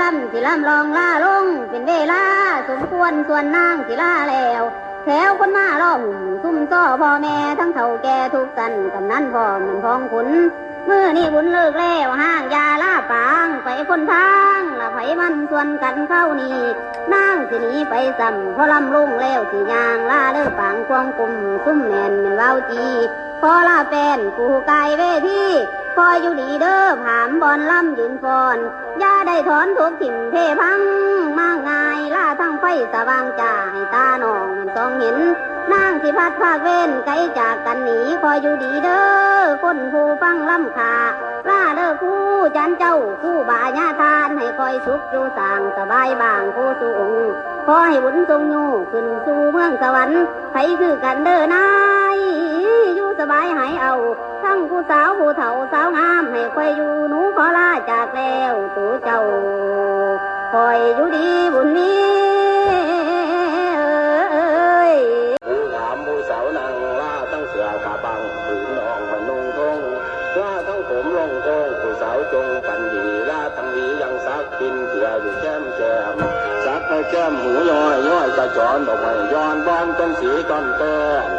ลำสิลำลองลาลงเป็นเวลาสมควรส่วนนางสิลาแล้วแถวคนมาล้อมซุ่มซ้อพ่อแม่ทั้งเฒ่าแก่ทุกสันกำนันพ่อมันพ้องขุนมื้อนี้บุญเลิกแล้วห้างยาลาปางไปคนทางละไผมันส่วนกันเข้านี่นางสิหนีไปซ้ำเพราะลำลุงแล้วสิยางลาเลิกปางควงกลุ่มซุ่มแน่นเป็นเว้าจีพอลาแฟนกูกายเวทีคอยอยู่ดีเด้อผามบอนล่ำยืนฟอนย่าได้ถอนทุกถิ่มเทพังมากง่ายล่าทั้งไฟสว่างจ่าให้ตาหนองมันต้องเห็นนางสิพัดภาคเว้นไกลจากกันหนีคอยอยู่ดีเด้อคนผู้ฟังล่ำขาล่าเด้อคู่จันเจ้าคู่บาญาทานให้คอยสุขอยู่ต่างสบายบางผู้สูงขอให้บุญทรงอยู่ขึ้นสู่เมืองสวรรค์ไผคือกันเด้อนายอยู่สบายหายเอาทั้งผู้สาวผู้เฒ่าสาวงามให้คอยอยู่หนูขอลาจากแล้วตัวเจ้าคอยอยู่ดีบุญนี้ผู้ถามผู้สาวนางล่าทั้งเสือกาบังผืนนองพนุงทงล่าทั้งผมลงโกงผู้สาวจงกันดีล่าทั้งวียังซักกินเถื่ออยู่แก้มแก้มซักให้แก้มหูย้อยย้อยกระจรดอกไม้ย้อนบอนจนสีต้นเต้น